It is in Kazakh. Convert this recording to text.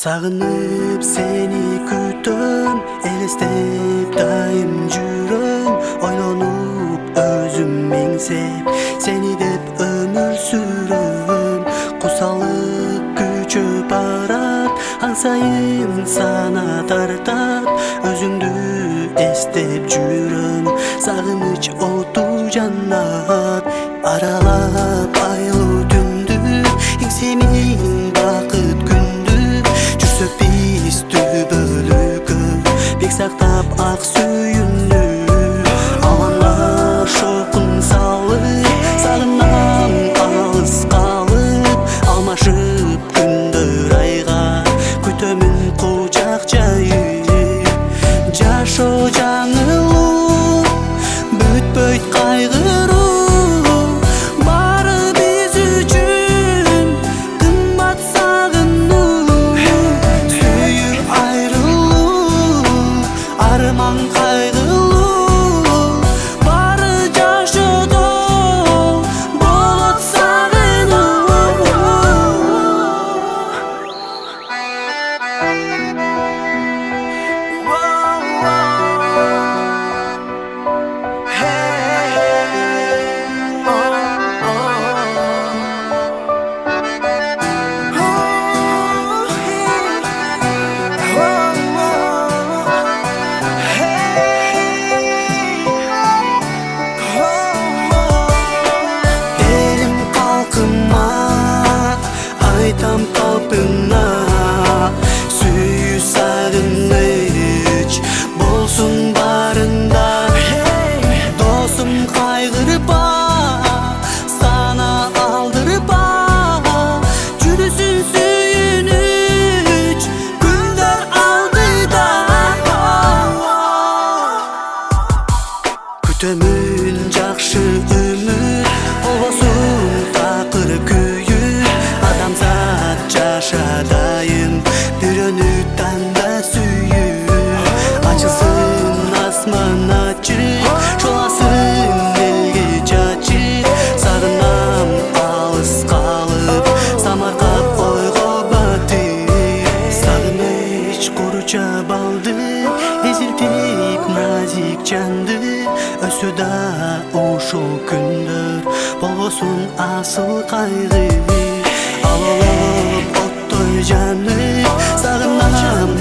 Sağınıp seni kütüm, elestep dayım жүрüm. Oylanıp özüm mengsep, seni dep ömür sürüm. Kusalık küçüp arat, ansayın sana tartat. Özüңdü estep жүрüm, sağыныç otu jannat. Aralap aylı түндү, еңсемин бакыт күндү. Жүрсөк биз түбөлүккө, бек сактап ак сүйүндү. Алаңар шокун салып, сагынам алыс калып. Алмашып күндөр айга, күтөмүн кучак жайып. Жашоо жаңылуу, бүтпөйт кайгыруу. Айтам калпыңа, сүйүү сагыныч болсун барында. Досум кайгырпа, сана алдырпа. Жүрүсүн сүйүнүч күндөр алдыда. Күтөмүн жакшы өмүр, болбосун такыр күйү. Адамзат жашадайын, бирөөнү танда сүйүп. Ачылсын асман ачык, жоласың элге чачык. Сагынам алыс калып, самаркап ойго батып. Сагыныч курчап алды, эзилтип назик жанды. Өсө да ушул күндөр, болбосун асыл кайгы. Алып оттой жанып, сагынам